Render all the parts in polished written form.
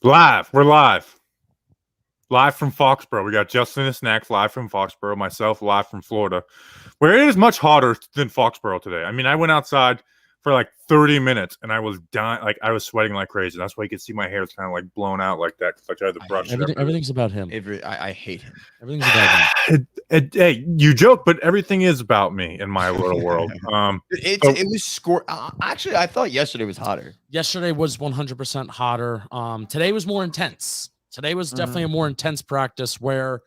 Live. We're live. Live from Foxboro. We got Justin Penik Snacks live from Foxboro, myself live from Florida, where it is much hotter than Foxboro today. I mean, I went outside for like 30 minutes and I was dying. Like, I was sweating like crazy. That's why you can see my hair's kind of like blown out like that. Like I had to brush it. Everything's about him. I hate him. Everything's about him. Hey, you joke, but everything is about me in my little world. It was score. Actually, I thought yesterday was hotter. Yesterday was 100% hotter. Today was more intense. Today was definitely a more intense practice where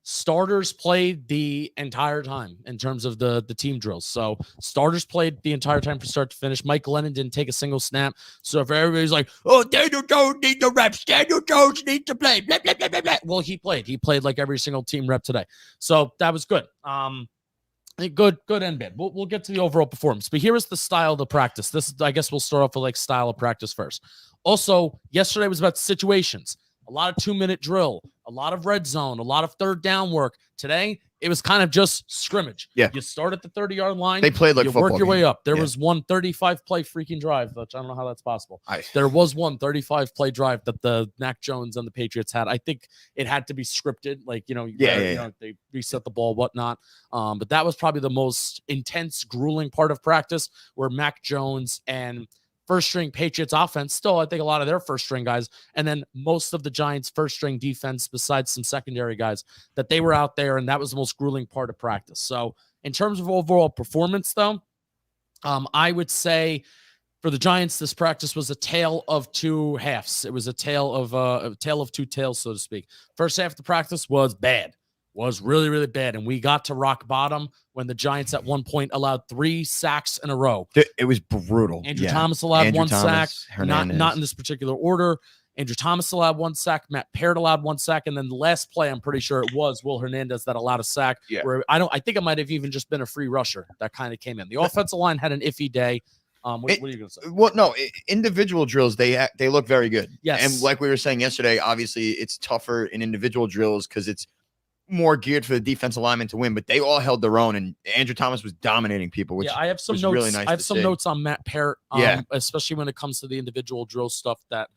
starters played the entire time in terms of the team drills. So starters played the entire time from start to finish. Mike Glennon didn't take a single snap. So if everybody's like, oh, Daniel Jones needs the reps, Daniel Jones needs to play, blah, blah, blah, blah, blah. Well, he played. He played like every single team rep today. So that was good. Good and bad. We'll get to the overall performance. But here is the style of the practice. This, I guess we'll start off with like style of practice first. Also, yesterday was about situations. A lot of 2-minute drill, a lot of red zone, a lot of third down work. Today, it was kind of just scrimmage. Yeah. You start at the 30-yard line. They played like you football work your game. way up. There was one 35-play freaking drive, which I don't know how that's possible. There was one 35-play drive that the Mac Jones and the Patriots had. I think it had to be scripted, like, they reset the ball, whatnot. But that was probably the most intense, grueling part of practice where Mac Jones and first-string Patriots offense, still, I think a lot of their first-string guys, and then most of the Giants' first-string defense, besides some secondary guys, that they were out there, and that was the most grueling part of practice. So in terms of overall performance, though, I would say for the Giants, this practice was a tale of two halves. It was a tale of two tales, so to speak. First half of the practice was bad. Was really, really bad. And we got to rock bottom when the Giants at one point allowed 3 sacks in a row. It was brutal. Andrew Thomas allowed one sack, Hernandez. not in this particular order. Andrew Thomas allowed 1 sack. Matt Parrott allowed 1 sack. And then the last play, I'm pretty sure it was Will Hernandez that allowed a sack. Yeah. Where I think it might have even just been a free rusher that kind of came in. The offensive line had an iffy day. What are you going to say? Well, no, individual drills, they look very good. Yes. And like we were saying yesterday, obviously it's tougher in individual drills because it's more geared for the defensive lineman to win, but they all held their own, and Andrew Thomas was dominating people, which I have some was notes. really nice. I have some notes on Matt Parrott, Yeah. especially when it comes to the individual drill stuff that,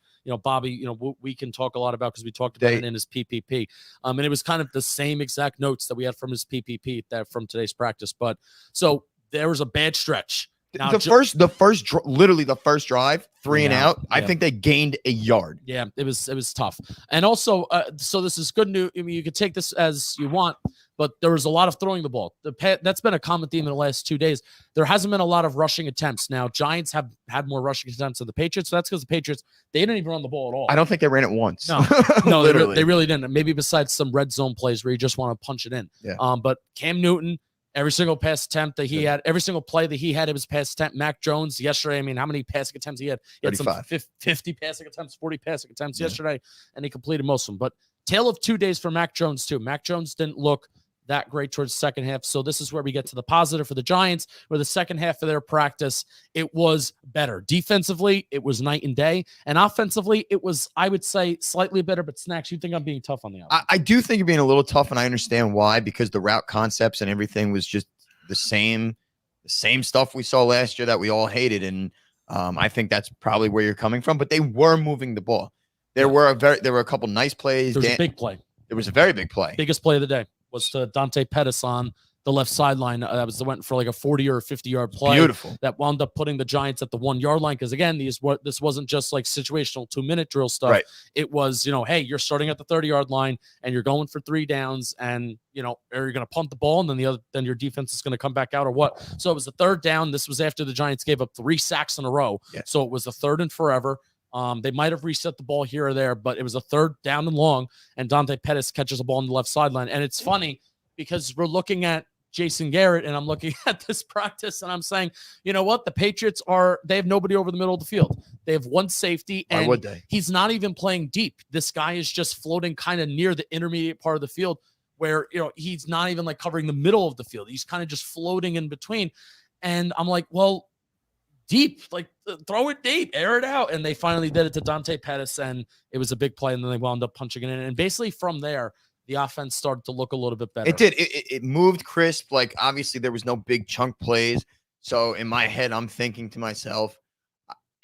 Bobby, we can talk a lot about because we talked about it in his PPP. And it was kind of the same exact notes that we had from his PPP from today's practice. But so there was a bad stretch. Now, literally the first drive, 3 and out. I think they gained a yard. Yeah, it was tough. And also, so this is good news. I mean, you could take this as you want, but there was a lot of throwing the ball. That's been a common theme in the last 2 days. There hasn't been a lot of rushing attempts. Now, Giants have had more rushing attempts than the Patriots. So that's because the Patriots, they didn't even run the ball at all. I don't think they ran it once. No, they really didn't. Maybe besides some red zone plays where you just want to punch it in. Yeah. But Cam Newton, every single pass attempt that he had, every single play that he had, it was pass attempt. Mac Jones yesterday, I mean, how many passing attempts he had? He had some 50 passing attempts, 40 passing attempts yesterday, and he completed most of them. But tale of 2 days for Mac Jones, too. Mac Jones didn't look that great towards the second half. So this is where we get to the positive for the Giants, where the second half of their practice, it was better. Defensively, it was night and day. And offensively, it was, I would say, slightly better. But Snacks, you think I'm being tough on the offense? I do think you're being a little tough, and I understand why, because the route concepts and everything was just the same stuff we saw last year that we all hated. And I think that's probably where you're coming from. But they were moving the ball. There were a couple nice plays. There was a big play. There was a very big play. Biggest play of the day was to Dante Pettis on the left sideline. That went for like a 40 or a 50-yard play. Beautiful. That wound up putting the Giants at the 1-yard line. Because again, this wasn't just like situational 2-minute drill stuff. Right. It was, hey, you're starting at the 30-yard line and you're going for 3 downs, and are you going to punt the ball and then your defense is going to come back out or what? So it was the 3rd down. This was after the Giants gave up 3 sacks in a row. Yeah. So it was a 3rd and forever. They might have reset the ball here or there, but it was a 3rd down and long, and Dante Pettis catches a ball on the left sideline. And it's funny because we're looking at Jason Garrett, and I'm looking at this practice, and I'm saying, you know what? The Patriots they have nobody over the middle of the field. They have 1 safety, and why would they? He's not even playing deep. This guy is just floating kind of near the intermediate part of the field where, he's not even like covering the middle of the field. He's kind of just floating in between. And I'm like, well, deep, like throw it deep, air it out. And they finally did it to Dante Pettis, and it was a big play. And then they wound up punching it in. And basically from there, the offense started to look a little bit better. It did. It moved crisp. Like, obviously there was no big chunk plays. So in my head, I'm thinking to myself,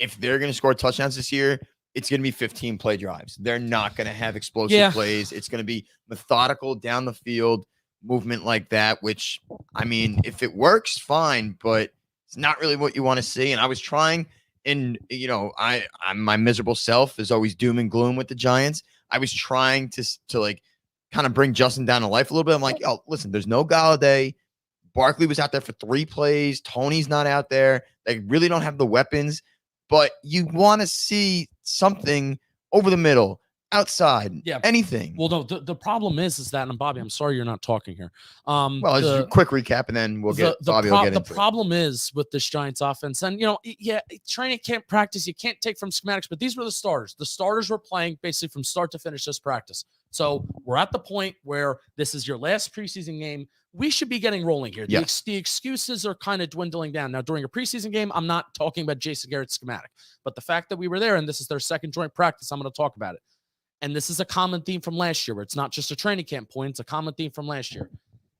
if they're going to score touchdowns this year, it's going to be 15 play drives. They're not going to have explosive plays. It's going to be methodical down the field movement like that, which, I mean, if it works, fine, but it's not really what you want to see. And I was trying, and, you know, I'm my miserable self is always doom and gloom with the Giants. I was trying to like kind of bring Justin down to life a little bit. I'm like, yo, listen, there's no Galladay. Barkley was out there for 3 plays. Tony's not out there. They really don't have the weapons, but you want to see something over the middle, outside, anything. Well, no, the problem is that, and Bobby, I'm sorry you're not talking here. Well, just a quick recap, and then we'll get Bobby will get into the problem is with this Giants offense, and, you know, training camp practice, you can't take from schematics, but these were the starters. The starters were playing basically from start to finish this practice. So we're at the point where this is your last preseason game. We should be getting rolling here. Yes. The excuses are kind of dwindling down. Now, during a preseason game, I'm not talking about Jason Garrett's schematic, but the fact that we were there and this is their second joint practice, I'm going to talk about it. And this is a common theme from last year, where it's not just a training camp point, it's a common theme from last year.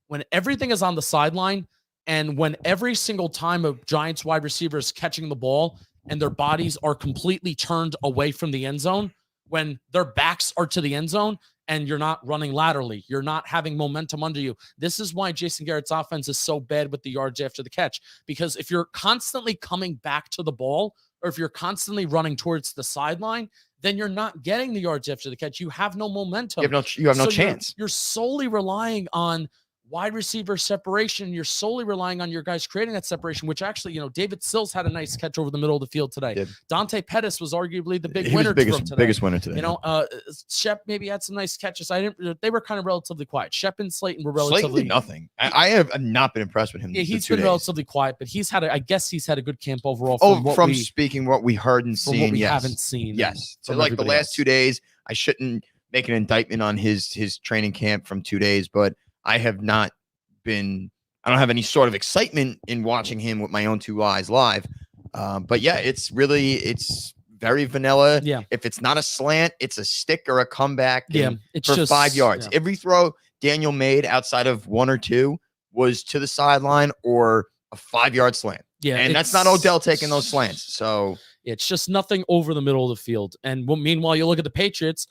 When everything is on the sideline and when every single time a Giants wide receiver is catching the ball and their bodies are completely turned away from the end zone, when their backs are to the end zone and you're not running laterally, you're not having momentum under you. This is why Jason Garrett's offense is so bad with the yards after the catch, because if you're constantly coming back to the ball, or if you're constantly running towards the sideline, then you're not getting the yards after the catch. You have no momentum. You have no chance. You're solely relying on wide receiver separation. You're solely relying on your guys creating that separation, which actually, you know, David Sills had a nice catch over the middle of the field today. Dante Pettis was arguably the biggest winner today. You know, Shep maybe had some nice catches. They were kind of relatively quiet. Shep and Slayton were relatively nothing. I have not been impressed with him. Yeah, he's been relatively quiet, but I guess he's had a good camp overall. From speaking what we heard and seen, what we haven't seen. Yes. So like the last 2 days, I shouldn't make an indictment on his training camp from 2 days, but I don't have any sort of excitement in watching him with my own 2 eyes live. But yeah, it's very vanilla. Yeah. If it's not a slant, it's a stick or a comeback. It's for just 5 yards. Yeah. Every throw Daniel made outside of 1 or 2 was to the sideline or a 5-yard slant. Yeah. And that's not Odell taking those slants. So it's just nothing over the middle of the field. And meanwhile, you look at the Patriots.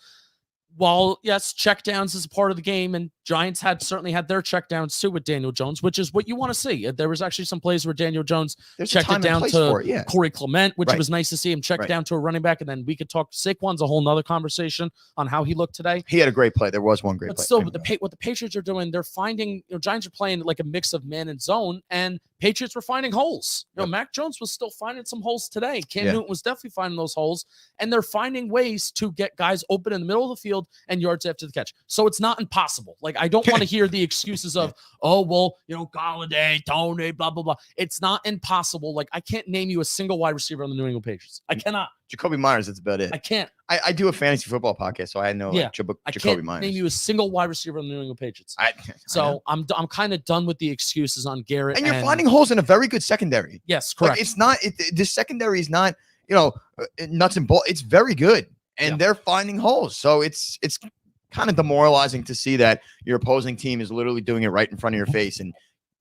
While, yes, checkdowns is a part of the game, and Giants certainly had their checkdowns too with Daniel Jones, which is what you want to see. There was actually some plays where Daniel Jones checked it down to Corey Clement, which was nice to see him check down to a running back. And then we could talk. Saquon's a whole nother conversation on how he looked today. He had a great play. There was one great play. But still, what the Patriots are doing, they're finding, Giants are playing like a mix of man and zone, and Patriots were finding holes. Mac Jones was still finding some holes today. Cam Newton was definitely finding those holes, and they're finding ways to get guys open in the middle of the field and yards after the catch. So it's not impossible. Like, I don't want to hear the excuses of, oh, well, Galladay, Tony, blah, blah, blah. It's not impossible. Like, I can't name you a single wide receiver on the New England Patriots. I cannot. Jacoby Myers, that's about it. I can't. I do a fantasy football podcast, so I know Jacoby I can't Myers. Name you a single wide receiver on the New England Patriots. I'm kind of done with the excuses on Garrett. And you're finding holes in a very good secondary. Yes, correct. Like, it's not this secondary is not nuts and bolts. It's very good, and they're finding holes. So it's kind of demoralizing to see that your opposing team is literally doing it right in front of your face, and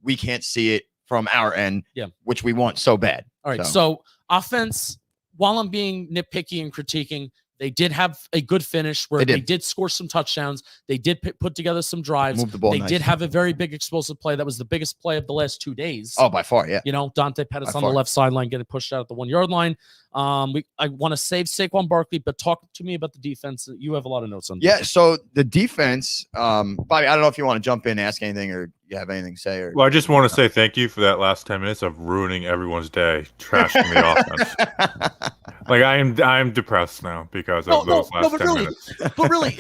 we can't see it from our end, which we want so bad. All right, so offense. While I'm being nitpicky and critiquing, they did have a good finish where they did score some touchdowns. They did put together some drives. Move the ball. They did have a very big explosive play. That was the biggest play of the last 2 days. Oh, by far, yeah. Dante Pettis on the left sideline getting pushed out at the 1-yard line. I want to save Saquon Barkley, but talk to me about the defense. You have a lot of notes on that. Yeah, so the defense, Bobby, I don't know if you want to jump in, ask anything, or you have anything to say. Well, I just want to say thank you for that last 10 minutes of ruining everyone's day, trashing the offense. Like, I am depressed now because of those last 10 minutes. But really,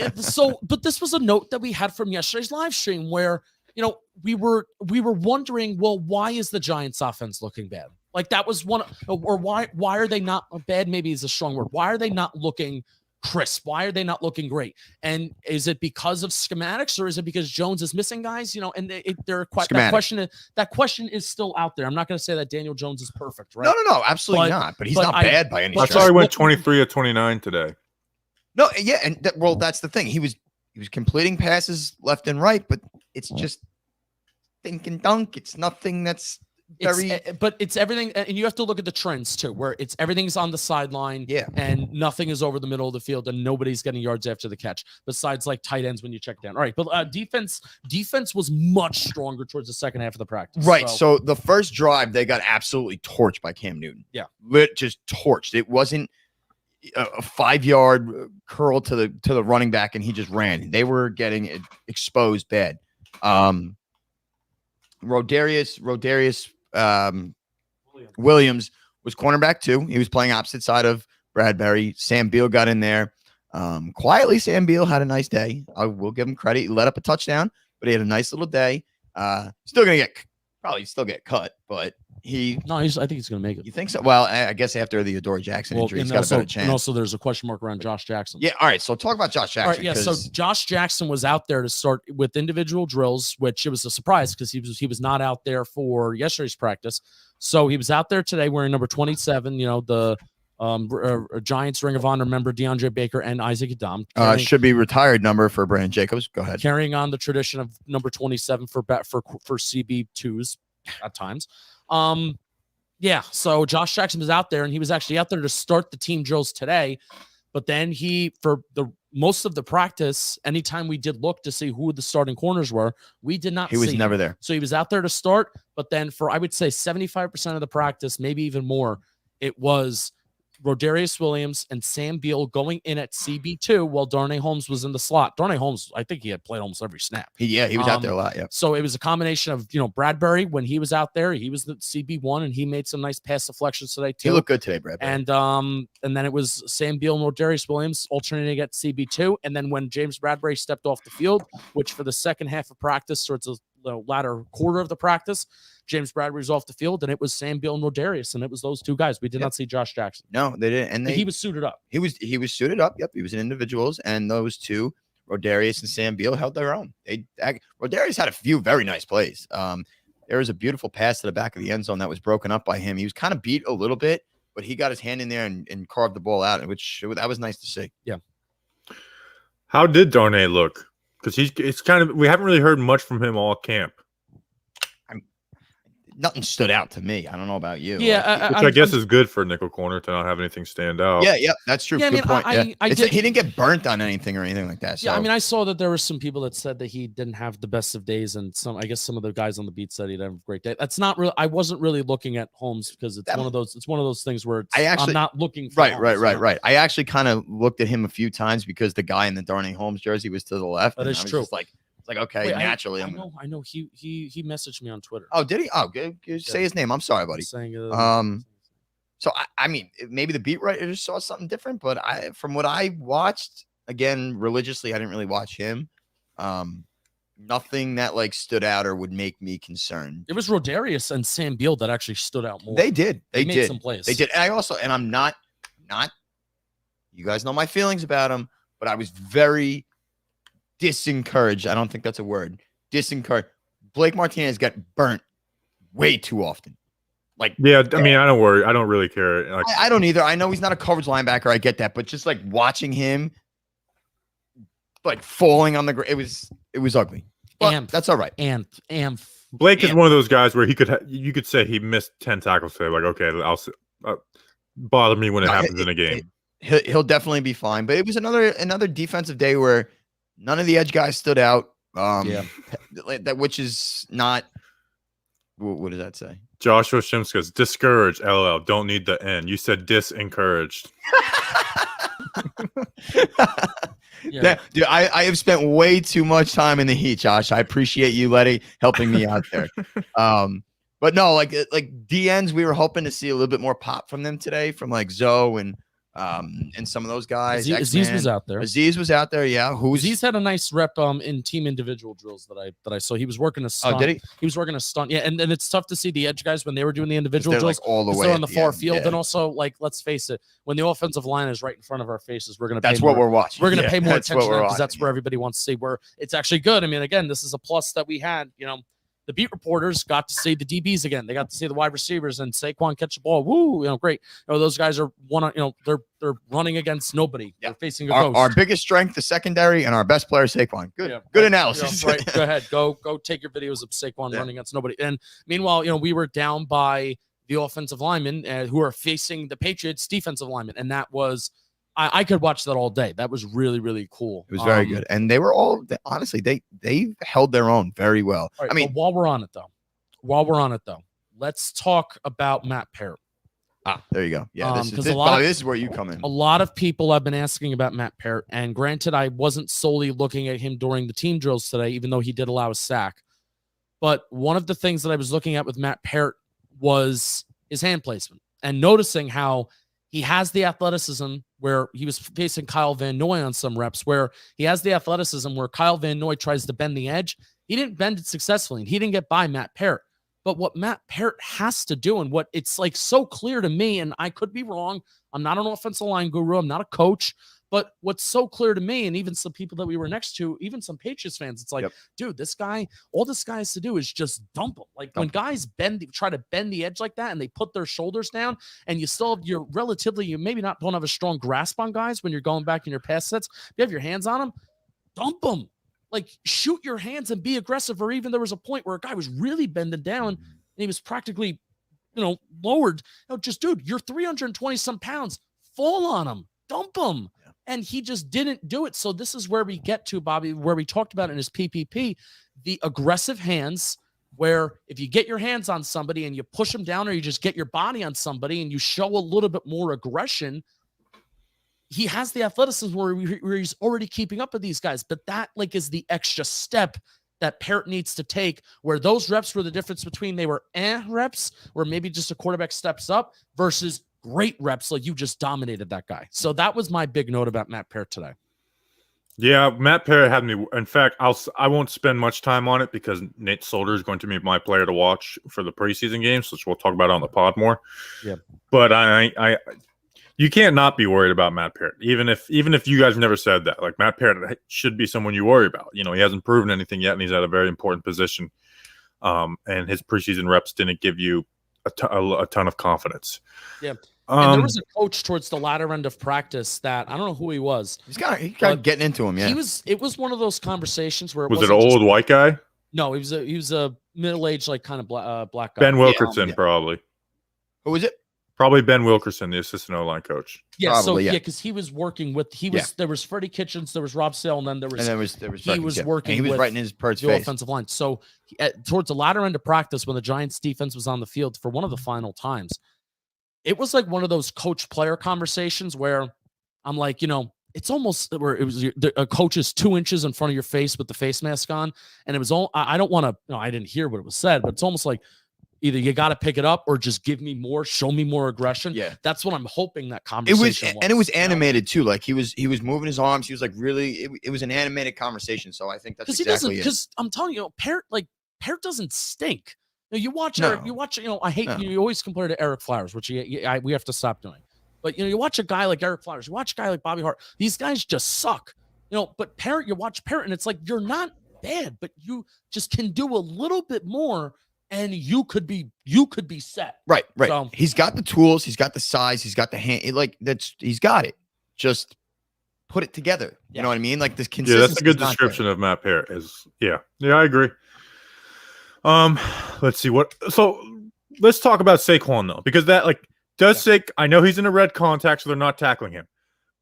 but this was a note that we had from yesterday's live stream where, we were wondering, well, why is the Giants offense looking bad? Like, that was one, or why are they not bad? Maybe is a strong word. Why are they not looking crisp? Why are they not looking great? And is it because of schematics, or is it because Jones is missing guys? And that question is still out there. I'm not going to say that Daniel Jones is perfect, right? No, absolutely not. But he's not bad by any stretch. I saw he went 23 of 29 today. No, yeah, and that's the thing. He was completing passes left and right, but it's just think and dunk. It's nothing that's But it's everything, and you have to look at the trends too, where it's everything's on the sideline, and nothing is over the middle of the field, and nobody's getting yards after the catch. Besides, like tight ends when you check down. All right, but defense was much stronger towards the second half of the practice. Right. So the first drive, they got absolutely torched by Cam Newton. Yeah, just torched. It wasn't a 5-yard curl to the running back, and he just ran. They were getting exposed bad. Rodarius Williams was cornerback too. He was playing opposite side of Bradbury. Sam Beal got in there. Quietly, Sam Beal had a nice day. I will give him credit. He let up a touchdown, but he had a nice little day. Still gonna get cut, but I think he's gonna make it. You think so? Well, I guess after the Adoree Jackson injury, he's got a better chance. And also, there's a question mark around Josh Jackson. Yeah. All right. So talk about Josh Jackson. All right, yeah. So Josh Jackson was out there to start with individual drills, which it was a surprise because he was not out there for yesterday's practice. So he was out there today wearing number 27. You know, the Giants Ring of Honor member DeAndre Baker and Isaac Adom. Should be retired number for Brandon Jacobs. Go ahead. Carrying on the tradition of number 27 for CB2s at times. Yeah, so Josh Jackson was out there, and he was actually out there to start the team drills today. But then for the most of the practice, anytime we did look to see who the starting corners were, we did not see him. He was never there. So he was out there to start, but then for, I would say, 75% of the practice, maybe even more, it was Rodarius Williams and Sam Beal going in at CB2 while Darnay Holmes was in the slot. Darnay Holmes, I think he had played almost every snap. He was out there a lot, yeah. So it was a combination of, Bradbury, when he was out there, he was the CB1, and he made some nice pass deflections today too. He looked good today, Bradbury. And then it was Sam Beal and Rodarius Williams alternating at CB2. And then when James Bradbury stepped off the field, which for the second half of practice, towards the latter quarter of the practice, James Bradbury was off the field, and it was Sam Beal and Rodarius, and it was those two guys. We did not see Josh Jackson. No, they didn't. And he was suited up. He was suited up. Yep, he was in individuals, and those two, Rodarius and Sam Beal, held their own. Rodarius had a few very nice plays. There was a beautiful pass to the back of the end zone that was broken up by him. He was kind of beat a little bit, but he got his hand in there and carved the ball out, that was nice to see. Yeah. How did Darnay look? Because we haven't really heard much from him all camp. Nothing stood out to me. I don't know about you. Yeah, which I guess is good for a nickel corner to not have anything stand out. Yeah, that's true. Yeah, good point. He didn't get burnt on anything or anything like that. So. Yeah, I saw that there were some people that said that he didn't have the best of days, and some of the guys on the beat said he didn't have a great day. That's not real. I wasn't really looking at Holmes because it's one of those things where I'm not looking for right. I actually kind of looked at him a few times because the guy in the Darnay Holmes jersey was to the left. That is true. Okay, wait, naturally. I know. He messaged me on Twitter. Oh, did he? Oh, good. Say his name. I'm sorry, buddy. So maybe the beat writer just saw something different, but from what I watched, again, religiously, I didn't really watch him. Nothing that stood out or would make me concerned. It was Rodarius and Sam Beal that actually stood out more. They did. They made some plays. They did. And I'm not. You guys know my feelings about him, but I was very disencouraged. I don't think that's a word. Disencouraged. Blake Martinez got burnt way too often. I don't worry. I don't really care. I don't either. I know he's not a coverage linebacker. I get that, but just watching him falling on the ground, it was ugly. But that's all right. And Blake is one of those guys where you could say he missed 10 tackles today. Okay, I'll bother me when it happens in a game. He'll definitely be fine. But it was another defensive day where none of the edge guys stood out. Which is not. What does that say? Joshua Shimska's discouraged. LL. Don't need the N. You said disencouraged. Dude, I have spent way too much time in the heat, Josh. I appreciate you helping me out there. But no, like DNs, we were hoping to see a little bit more pop from them today, from Zoe and some of those guys. Aziz was out there. Aziz was out there, yeah. Aziz had a nice rep in team individual drills that I saw. He was working a stunt. Oh, did he? He was working a stunt. Yeah, and it's tough to see the edge guys when they were doing the individual drills. All the way they're on the far field, and also let's face it, when the offensive line is right in front of our faces, we're gonna. That's what we're watching. We're gonna pay more attention because that's where everybody wants to see. Where it's actually good. Again, this is a plus that we had. the beat reporters got to see the DBs again. They got to see the wide receivers and Saquon catch the ball. Woo, great. Those guys are they're running against nobody. They're facing a ghost. Our biggest strength, the secondary, and our best player, Saquon. Good analysis. Right. Go ahead. Go take your videos of Saquon running against nobody. And meanwhile, we were down by the offensive linemen who are facing the Patriots defensive linemen. And that was, I could watch that all day. That was really, really cool. It was very good. And they were all, honestly, they held their own very well. Right, I mean, while we're on it though, let's talk about Matt Parrott. There you go. Yeah, this is where you come in. A lot of people have been asking about Matt Parrott. And granted, I wasn't solely looking at him during the team drills today, even though he did allow a sack. But one of the things that I was looking at with Matt Parrott was his hand placement and noticing how he has the athleticism where he was facing Kyle Van Noy on some reps, where he has the athleticism where Kyle Van Noy tries to bend the edge. He didn't bend it successfully, and he didn't get by Matt Parrott. But what Matt Parrott has to do, and what it's like so clear to me, and I could be wrong, I'm not an offensive line guru, I'm not a coach, but what's so clear to me, and even some people that we were next to, even some Patriots fans, it's like, dude, this guy, all this guy has to do is just dump him. Like when guys try to bend the edge like that, and they put their shoulders down, and you maybe don't have a strong grasp on guys when you're going back in your pass sets. If you have your hands on them, dump them. Like shoot your hands and be aggressive. Or even there was a point where a guy was really bending down, and he was practically, lowered. Just dude, you're 320 some pounds. Fall on him, dump him. And he just didn't do it. So this is where we get to, Bobby, where we talked about in his PPP, the aggressive hands, where if you get your hands on somebody and you push them down, or you just get your body on somebody and you show a little bit more aggression, he has the athleticism where he's already keeping up with these guys. But that is the extra step that Parrott needs to take, where those reps were the difference between they were reps, where maybe just a quarterback steps up, versus great reps, like you just dominated that guy. So that was my big note about Matt Parrott today. Yeah, Matt Parrott had me. In fact, I won't spend much time on it because Nate Solder is going to be my player to watch for the preseason games, which we'll talk about on the pod more. Yeah, but you can't not be worried about Matt Parrott, even if you guys never said that. Like Matt Parrott should be someone you worry about. He hasn't proven anything yet, and he's at a very important position. And his preseason reps didn't give you a ton of confidence. Yeah. And there was a coach towards the latter end of practice that I don't know who he was. He got getting into him. Yeah. It was one of those conversations where was it an old white guy? No, he was a middle-aged, kind of black guy. Ben Wilkerson, probably. Who was it? Probably Ben Wilkerson, the assistant O-line coach. Yeah, probably, because he was working with there was Freddie Kitchens, there was Rob Sale, and then there was he was working. And he was right in his Pert's face. Offensive line. So towards the latter end of practice, when the Giants defense was on the field for one of the final times, it was like one of those coach-player conversations where I'm like, it's almost where it was a coach is 2 inches in front of your face with the face mask on, and it was all. I don't want to. I didn't hear what it was said, but it's almost like, either you got to pick it up or just give me more, show me more aggression. Yeah, that's what I'm hoping that conversation was. And it was animated too. Like he was moving his arms. He was like really. It was an animated conversation. So I think that's exactly it. Because I'm telling you, Parrott doesn't stink. You watch Eric. You watch. I hate you always compare to Eric Flowers, which we have to stop doing. But you watch a guy like Eric Flowers. You watch a guy like Bobby Hart. These guys just suck. But Parrott, you watch Parrott, and it's like you're not bad, but you just can do a little bit more. And you could be set. Right. So, he's got the tools, he's got the size, he's got the hand. He's got it. Just put it together. You know what I mean? Like this consistency. Yeah, that's a good description of Matt Parrott. Yeah, I agree. Let's see so let's talk about Saquon though, because that I know he's in a red contact, so they're not tackling him.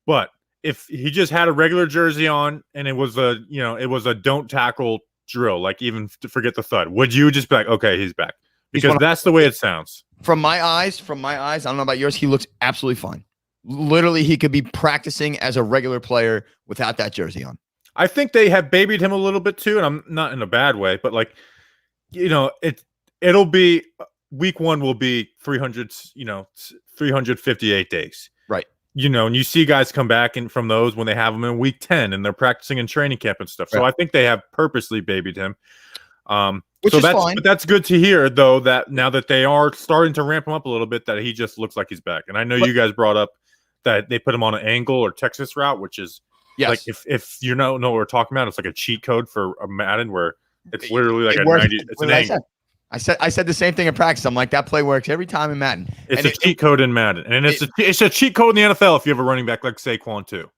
But if he just had a regular jersey on and it was a don't tackle drill, even to forget the thud, would you just be like, okay, he's back? Because that's the way it sounds. From my eyes, I don't know about yours, he looks absolutely fine. Literally, he could be practicing as a regular player without that jersey on. I think they have babied him a little bit too, and I'm not in a bad way, but it'll be week 1 will be 358 days. Right. And you see guys come back from those when they have them in week 10 and they're practicing in training camp and stuff. So I think they have purposely babied him. Which is fine. But that's good to hear, though, that now that they are starting to ramp him up a little bit, that he just looks like he's back. And I know you guys brought up that they put him on an angle or Texas route, which is if you know what we're talking about, it's like a cheat code for a Madden where It's literally like it a works. 90. It's an angle. I said the same thing in practice. I'm like, that play works every time in Madden. It's a cheat code in Madden, and it's a cheat code in the NFL if you have a running back like Saquon too.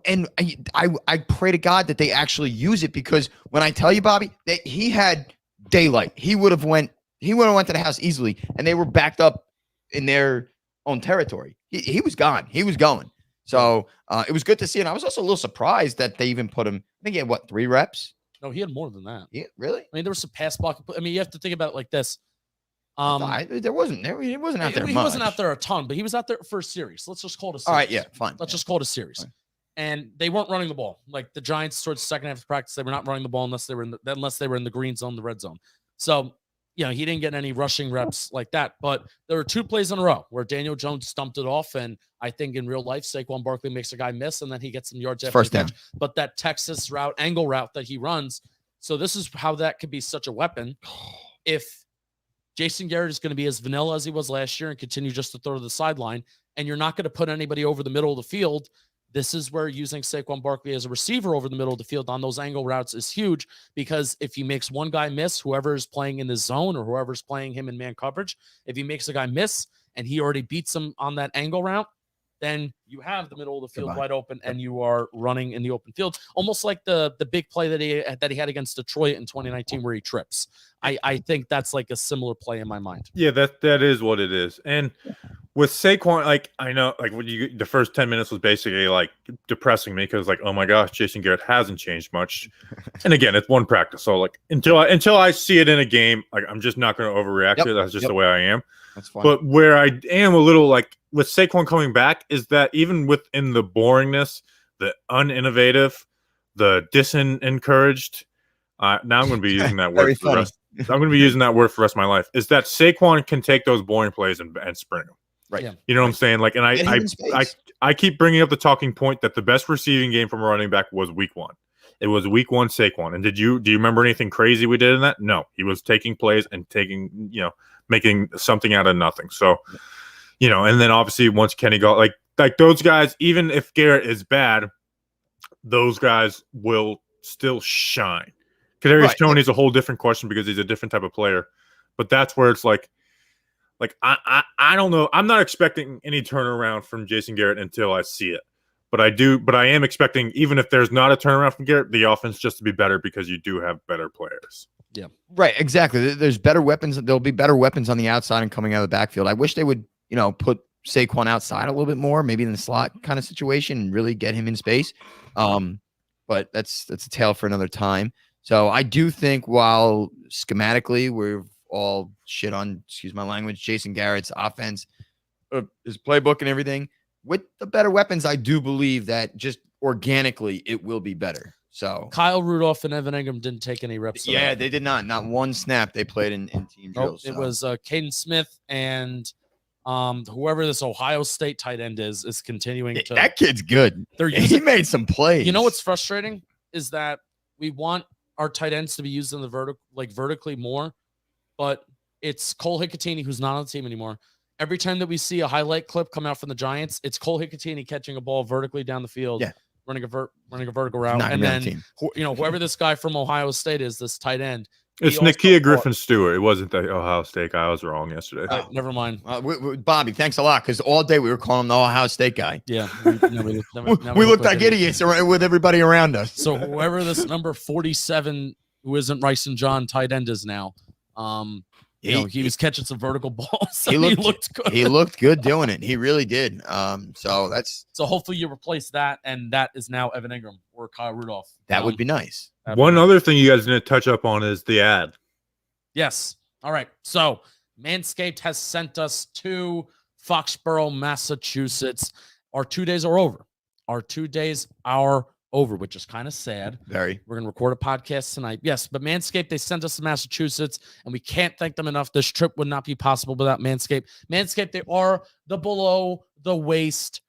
And I pray to God that they actually use it, because when I tell you, Bobby, that he had daylight, he would have went to the house easily, and they were backed up in their own territory. He was gone. He was going. So it was good to see. And I was also a little surprised that they even put him. I think he had 3 reps. No, he had more than that. Yeah, really? I mean, there was some pass blocking. I mean, you have to think about it like this. He wasn't out there. He wasn't out there a ton, but he was out there for a series. Let's just call it a series. All right, yeah, fine. Let's just call it a series. Fine. And they weren't running the ball. Like the Giants towards the second half of practice, they were not running the ball unless they were in the green zone, the red zone. So, he didn't get any rushing reps like that. But there were 2 plays in a row where Daniel Jones stumped it off, and I think in real life, Saquon Barkley makes a guy miss, and then he gets some yards after first the down. catch. But that Texas angle route that he runs. So this is how that could be such a weapon. If Jason Garrett is going to be as vanilla as he was last year and continue just to throw to the sideline, and you're not going to put anybody over the middle of the field, this is where using Saquon Barkley as a receiver over the middle of the field on those angle routes is huge, because if he makes one guy miss, whoever is playing in the zone or whoever's playing him in man coverage, if he makes a guy miss and he already beats him on that angle route, then you have the middle of the field wide open, and you are running in the open field, almost like the big play that he had against Detroit in 2019 where he trips. I think that's like a similar play in my mind. Yeah, that is what it is. And with Saquon, like, I know, like, the first 10 minutes was basically like depressing me, because like, oh my gosh, Jason Garrett hasn't changed much. And again, it's one practice, so like until I see it in a game, like, I'm just not going to overreact to it. That's just the way I am. That's fine. But where I am a little like with Saquon coming back is that even within the boringness, the uninnovative, the disencouraged, now I'm going to be using that word for the rest. I'm going to be using that word for the rest of my life. Is that Saquon can take those boring plays and spring them. Right. Yeah. You know what I'm saying? Like, and I keep bringing up the talking point that the best receiving game from a running back was week 1. It was week 1 Saquon. And do you remember anything crazy we did in that? No. He was taking plays and making something out of nothing. So, and then obviously once Kenny got like those guys, even if Garrett is bad, those guys will still shine. Kadarius Toney is a whole different question because he's a different type of player. But that's where it's like I don't know. I'm not expecting any turnaround from Jason Garrett until I see it. But I am expecting, even if there's not a turnaround from Garrett, the offense just to be better, because you do have better players. Yeah. Right, exactly. There's better weapons. There'll be better weapons on the outside and coming out of the backfield. I wish they would, put Saquon outside a little bit more, maybe in the slot kind of situation, and really get him in space. But that's a tale for another time. So I do think, while schematically we've all shit on, excuse my language, Jason Garrett's offense, his playbook and everything, with the better weapons, I do believe that just organically it will be better. So Kyle Rudolph and Evan Ingram didn't take any reps. Yeah, they did not. Not one snap they played in team drills. It was Caden Smith and whoever this Ohio State tight end is continuing to. That kid's good. He made some plays. You know what's frustrating is that we want our tight ends to be used in the vertically more, but it's Cole Hicatini who's not on the team anymore. Every time that we see a highlight clip come out from the Giants, it's Cole Hicatini catching a ball vertically down the field, running a vertical route, and then whoever this guy from Ohio State is, this tight end. It's Nakia Griffin-Stewart. It wasn't the Ohio State guy. I was wrong yesterday. Never mind. Bobby, thanks a lot, because all day we were calling him the Ohio State guy. Yeah. We looked like idiots with everybody around us. So whoever this number 47, who isn't Rice and John tight end is now, he was catching some vertical balls. He looked good. He looked good doing it. He really did. So hopefully you replace that, and that is now Evan Ingram or Kyle Rudolph. That would be nice. One other thing you guys didn't touch up on is the ad. Yes. All right. So Manscaped has sent us to Foxboro, Massachusetts. Our 2 days are over. Which is kind of sad. Very. We're going to record a podcast tonight. Yes, but Manscaped, they sent us to Massachusetts, and we can't thank them enough. This trip would not be possible without Manscaped. Manscaped, they are the below the waist.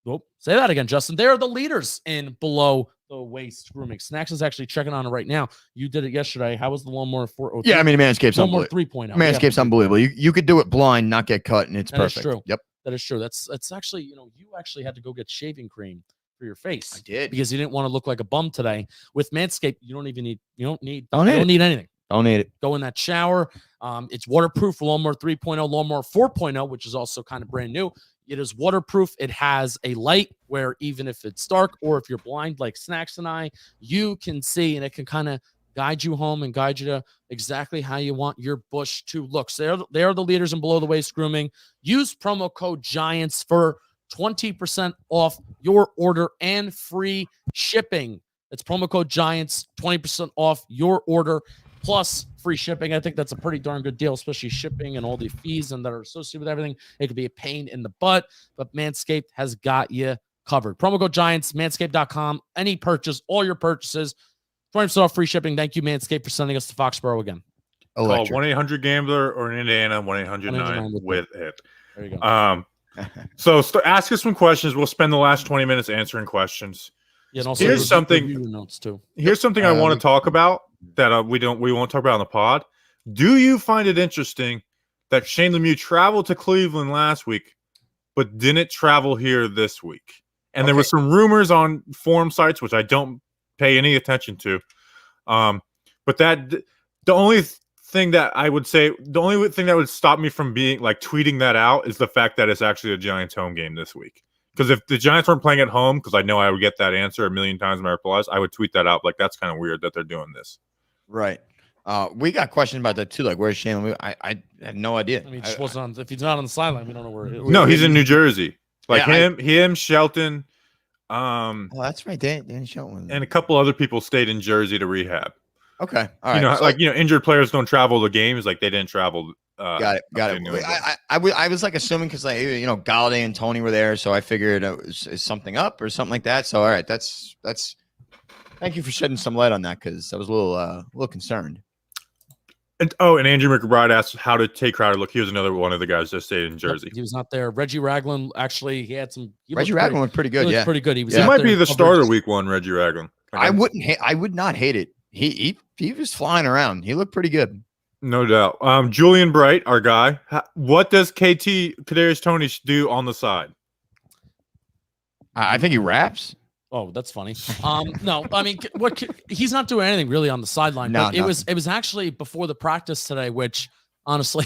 Oh, say that again, Justin. They are the leaders in below the waist grooming. Snacks is actually checking on it right now. You did it yesterday. How was the lawnmower 403? Yeah, I mean, Manscaped's Lawnmower unbelievable. 3.0. Manscaped's unbelievable. You could do it blind, not get cut, and it's perfect. That is true. Yep. That is true. That's actually, you actually had to go get shaving cream for your face. I did. Because you didn't want to look like a bum today. With Manscaped, you don't need anything. Don't need it. Go in that shower. It's waterproof. Lawnmower 3.0, Lawnmower 4.0, which is also kind of brand new. It is waterproof. It has a light where even if it's dark or if you're blind like Snacks and I, you can see, and it can kind of guide you home and guide you to exactly how you want your bush to look. So they are the leaders in below the waist grooming. Use promo code GIANTS for 20% off your order and free shipping. It's promo code GIANTS, 20% off your order plus free shipping. I think that's a pretty darn good deal, especially shipping and all the fees and that are associated with everything. It could be a pain in the butt, but Manscaped has got you covered. Promo code GIANTS, manscaped.com. Any purchase, all your purchases, 20% off free shipping. Thank you, Manscaped, for sending us to Foxboro again. Call 1-800-GAMBLER or in Indiana, 1-800-9-WITH-IT. There you go. So ask us some questions. We'll spend the last 20 minutes answering questions. Yeah, and also here's something notes too. Here's something I want to talk about that we won't talk about on the pod. Do you find it interesting that Shane Lemieux traveled to Cleveland last week, but didn't travel here this week? And there were some rumors on forum sites, which I don't pay any attention to. But the only thing that would stop me from being like tweeting that out is the fact that it's actually a Giants home game this week. Because if the Giants weren't playing at home, because I know I would get that answer a million times in my replies, I would tweet that out. Like, that's kind of weird that they're doing this. Right. We got questions about that too. Like, where's Shane Lemieux? I have no idea. I mean, if he's not on the sideline, we don't know where he is. No, he's in New Jersey. Like him, Shelton. That's right. Dan Shelton. And a couple other people stayed in Jersey to rehab. Okay. All right. Injured players don't travel to games. Like, they didn't travel. Got it. I was like assuming because Galladay and Tony were there, so I figured it was something up or something like that. So all right, that's. Thank you for shedding some light on that because I was a little concerned. And Andrew McBride asked how did Tay Crowder look. He was another one of the guys that stayed in Jersey. He was not there. Reggie Ragland actually he had some. Reggie Ragland looked pretty good. He pretty good. He might be the starter week one. Reggie Ragland. I would not hate it. He was flying around. He looked pretty good. No doubt. Julian Bright, our guy. What does Kadarius Toney do on the side? I think he raps. Oh, that's funny. No, I mean, he's not doing anything really on the sideline. No, but it was actually before the practice today, which honestly,